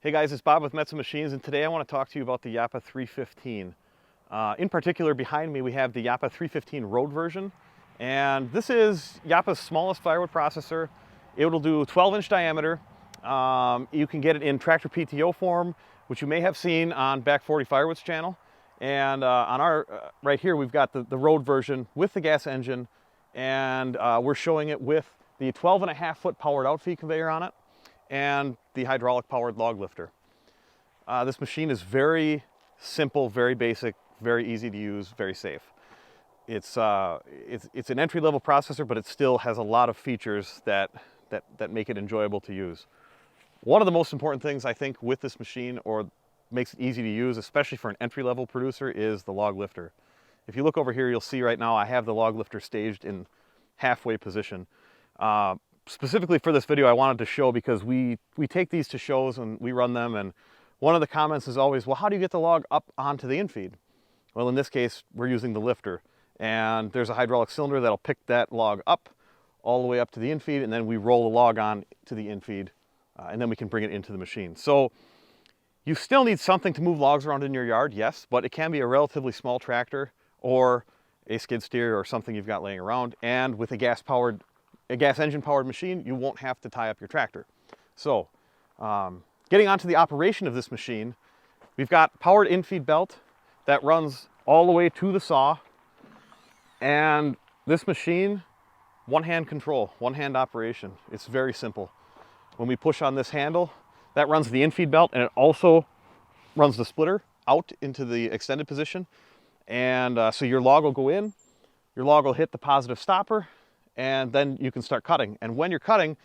Hey guys, it's Bob with Metza Machines, and today I want to talk to you about the Japa 315. In particular, behind me we have the Japa 315 Road version, and this is Japa's smallest firewood processor. It will do 12-inch diameter. You can get it in tractor PTO form, which you may have seen on Back 40 Firewood's channel. And on our right here we've got the Road version with the gas engine, and we're showing it with the 12.5-foot powered outfeed conveyor on it and the hydraulic powered log lifter. This machine is very simple, very basic, very easy to use, very safe. It's an entry-level processor, but it still has a lot of features that make it enjoyable to use. One of the most important things I think with this machine, or makes it easy to use, especially for an entry-level producer, is the log lifter. If you look over here, you'll see right now I have the log lifter staged in halfway position. Specifically for this video, I wanted to show, because we take these to shows and we run them, and one of the comments is always, well, how do you get the log up onto the infeed? Well, in this case, we're using the lifter, and there's a hydraulic cylinder that'll pick that log up all the way up to the infeed, and then we roll the log on to the infeed, and then we can bring it into the machine. So you still need something to move logs around in your yard, yes, but it can be a relatively small tractor or a skid steer or something you've got laying around, and with a gas engine powered machine, you won't have to tie up your tractor. So getting onto the operation of this machine, we've got powered infeed belt that runs all the way to the saw, and this machine, one-hand control, one-hand operation. It's very simple. When we push on this handle, that runs the infeed belt, and it also runs the splitter out into the extended position. And so your log will go in, your log will hit the positive stopper, and then you can start cutting. And when you're cutting,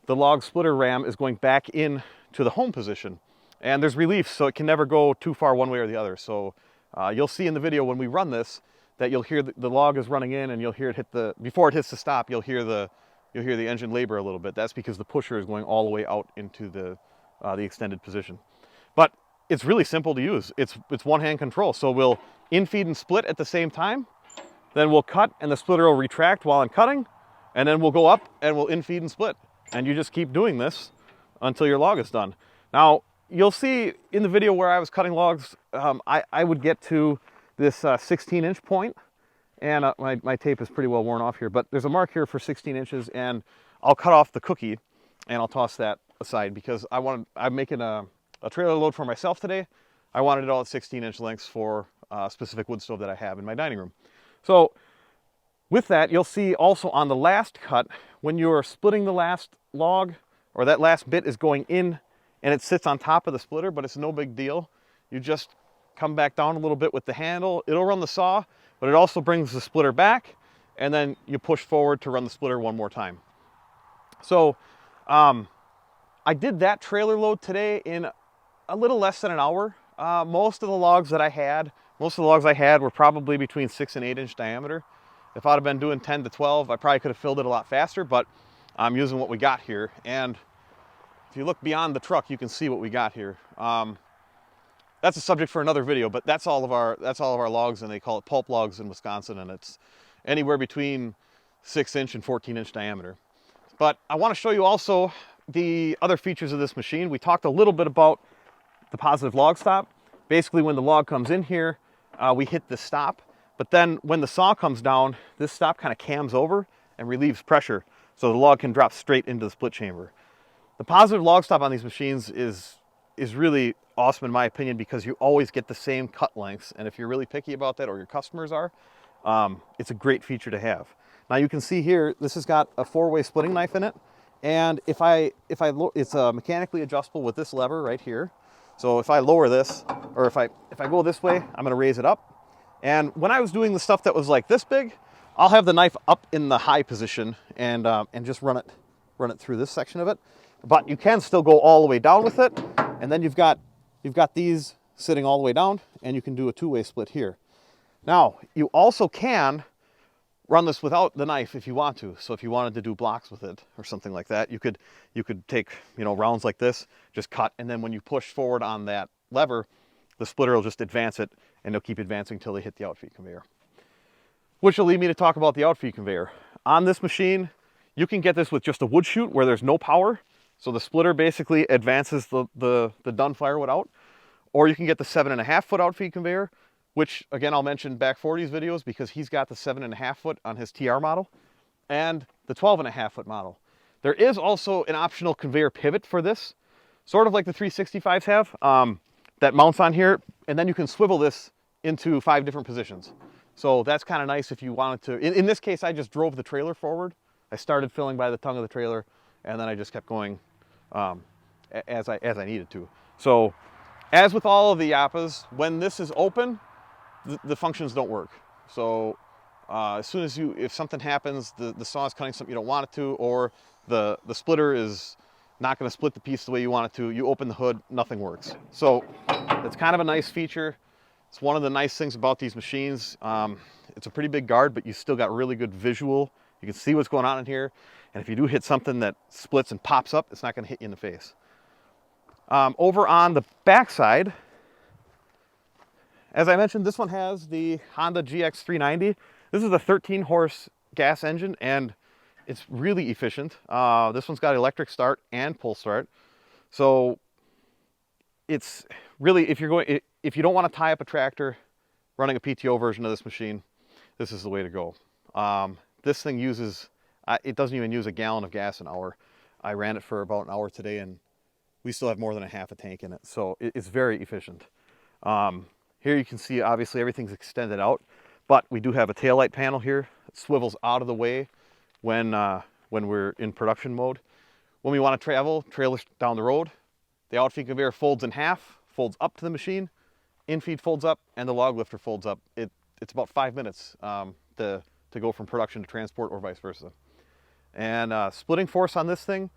the log splitter ram is going back in to the home position. And there's relief, so it can never go too far one way or the other. So you'll see in the video when we run this that you'll hear the log is running in, and you'll hear it hit before it hits the stop, you'll hear the engine labor a little bit. That's because the pusher is going all the way out into the extended position. But it's really simple to use. It's one-hand control. So we'll infeed and split at the same time. Then we'll cut, and the splitter will retract while I'm cutting. And then we'll go up and we'll infeed and split. And you just keep doing this until your log is done. Now, you'll see in the video where I was cutting logs, I would get to this 16-inch point. And my tape is pretty well worn off here, but there's a mark here for 16 inches, and I'll cut off the cookie and I'll toss that aside because I'm making a trailer load for myself today. I wanted it all at 16-inch lengths for a specific wood stove that I have in my dining room. So with that, you'll see also on the last cut, when you're splitting the last log, or that last bit is going in and it sits on top of the splitter, but it's no big deal. You just come back down a little bit with the handle. It'll run the saw, but it also brings the splitter back, and then you push forward to run the splitter one more time. So I did that trailer load today in a little less than an hour. Most of the logs I had were probably between 6 and 8 inch diameter. If I'd have been doing 10 to 12, I probably could have filled it a lot faster, but I'm using what we got here. And if you look beyond the truck, you can see what we got here. That's a subject for another video, but that's all of our logs, and they call it pulp logs in Wisconsin, and it's anywhere between 6-inch and 14-inch diameter. But I want to show you also the other features of this machine. We talked a little bit about the positive log stop. Basically, when the log comes in here, we hit the stop. But then when the saw comes down, this stop kind of cams over and relieves pressure, so the log can drop straight into the split chamber. The positive log stop on these machines is really awesome in my opinion, because you always get the same cut lengths. And if you're really picky about that, or your customers are, it's a great feature to have. Now you can see here, this has got a 4-way splitting knife in it. And it's mechanically adjustable with this lever right here. So if I lower this, or if I go this way, I'm gonna raise it up. And when I was doing the stuff that was like this big, I'll have the knife up in the high position and just run it through this section of it. But you can still go all the way down with it, and then you've got these sitting all the way down, and you can do a 2-way split here. Now, you also can run this without the knife if you want to. So if you wanted to do blocks with it or something like that, you could take, rounds like this, just cut, and then when you push forward on that lever, the splitter will just advance it, and it'll keep advancing until they hit the outfeed conveyor. Which will lead me to talk about the outfeed conveyor. On this machine, you can get this with just a wood chute where there's no power, So the splitter basically advances the done firewood out, or you can get the 7.5 foot outfeed conveyor, which again, I'll mention back 40's videos because he's got the 7.5 foot on his TR model and the 12.5 foot model. There is also an optional conveyor pivot for this, sort of like the 365s have, that mounts on here, and then you can swivel this into 5 different positions. So that's kind of nice if you wanted to. In this case, I just drove the trailer forward. I started filling by the tongue of the trailer, and then I just kept going as I needed to. So as with all of the Japas, when this is open, the functions don't work. So as soon as if something happens, the saw is cutting something you don't want it to, or the splitter is not going to split the piece the way you want it to, you open the hood, nothing works. So it's kind of a nice feature. It's one of the nice things about these machines. It's a pretty big guard, but you still got really good visual. You can see what's going on in here. And if you do hit something that splits and pops up, it's not going to hit you in the face. Over on the back side, as I mentioned, this one has the Honda GX390. This is a 13 horse gas engine, and it's really efficient. This one's got electric start and pull start. So it's really, if you don't want to tie up a tractor running a PTO version of this machine, this is the way to go. This thing uses, it doesn't even use a gallon of gas an hour. I ran it for about an hour today, and we still have more than a half a tank in it. So it's very efficient. Here you can see, obviously, everything's extended out, but we do have a taillight panel here. It swivels out of the way when we're in production mode. When we want to travel trailers down the road, the outfeed conveyor folds in half, folds up to the machine, infeed folds up, and the log lifter folds up. It's about 5 minutes to go from production to transport, or vice versa. And splitting force on this thing,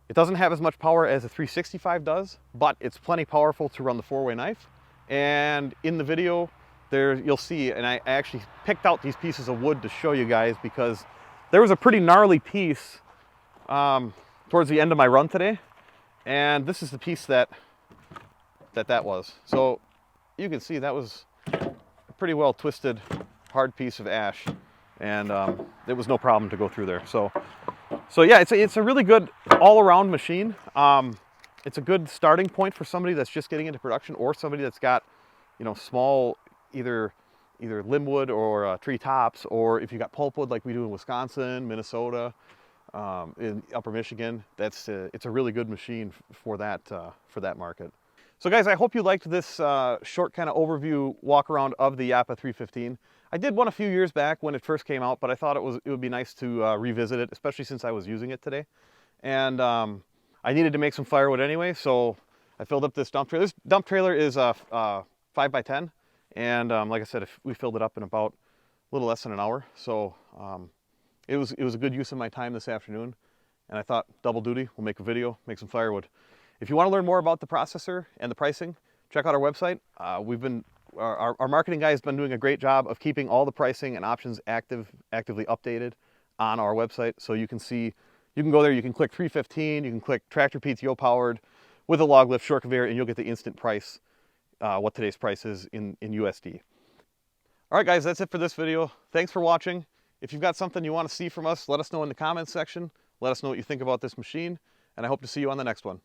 it doesn't have as much power as a 365 does, but it's plenty powerful to run the 4-way knife. And in the video there, you'll see, and I actually picked out these pieces of wood to show you guys because there was a pretty gnarly piece towards the end of my run today, and this is the piece that was. So you can see that was a pretty well twisted, hard piece of ash, and it was no problem to go through there. So yeah, it's a really good all-around machine. It's a good starting point for somebody that's just getting into production, or somebody that's got, you know, small either limbwood or tree tops, or if you got pulpwood like we do in Wisconsin, Minnesota, in Upper Michigan. It's a really good machine for that market. So guys, I hope you liked this short kind of overview walk around of the Japa 315. I did one a few years back when it first came out, but I thought it would be nice to revisit it, especially since I was using it today. And I needed to make some firewood anyway, so I filled up this dump trailer. This dump trailer is 5x10, and like I said, we filled it up in about a little less than an hour. So it was a good use of my time this afternoon, and I thought double duty. We'll make a video, make some firewood. If you want to learn more about the processor and the pricing, check out our website. Our marketing guy has been doing a great job of keeping all the pricing and options actively updated on our website, so you can see. You can go there, you can click 315, you can click tractor PTO powered with a log lift short conveyor, and you'll get the instant price, what today's price is in USD. All right, guys, that's it for this video. Thanks for watching. If you've got something you want to see from us, let us know in the comments section. Let us know what you think about this machine, and I hope to see you on the next one.